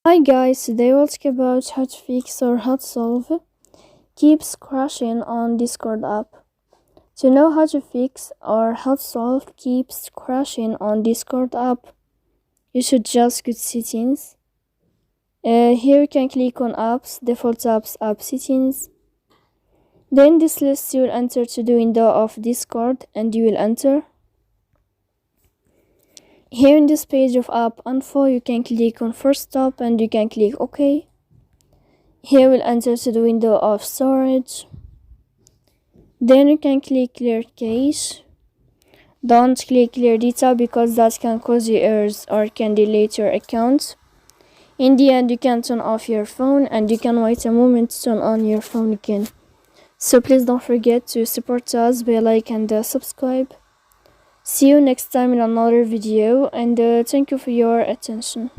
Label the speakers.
Speaker 1: Hi guys, today we'll talk about how to fix or how to solve keeps crashing on Discord app. To know how to fix or how to solve keeps crashing on Discord app, you should just go to settings. Here you can click on apps, default apps, app settings. Then this list you will enter to the window of Discord and you will enter. Here in this page of app info, you can click on first stop and you can click OK. Here we'll enter to the window of storage. Then you can click clear cache. Don't click clear data because that can cause you errors or can delete your account. In the end, you can turn off your phone and you can wait a moment to turn on your phone again. So please don't forget to support us by like and subscribe. See you next time in another video and thank you for your attention.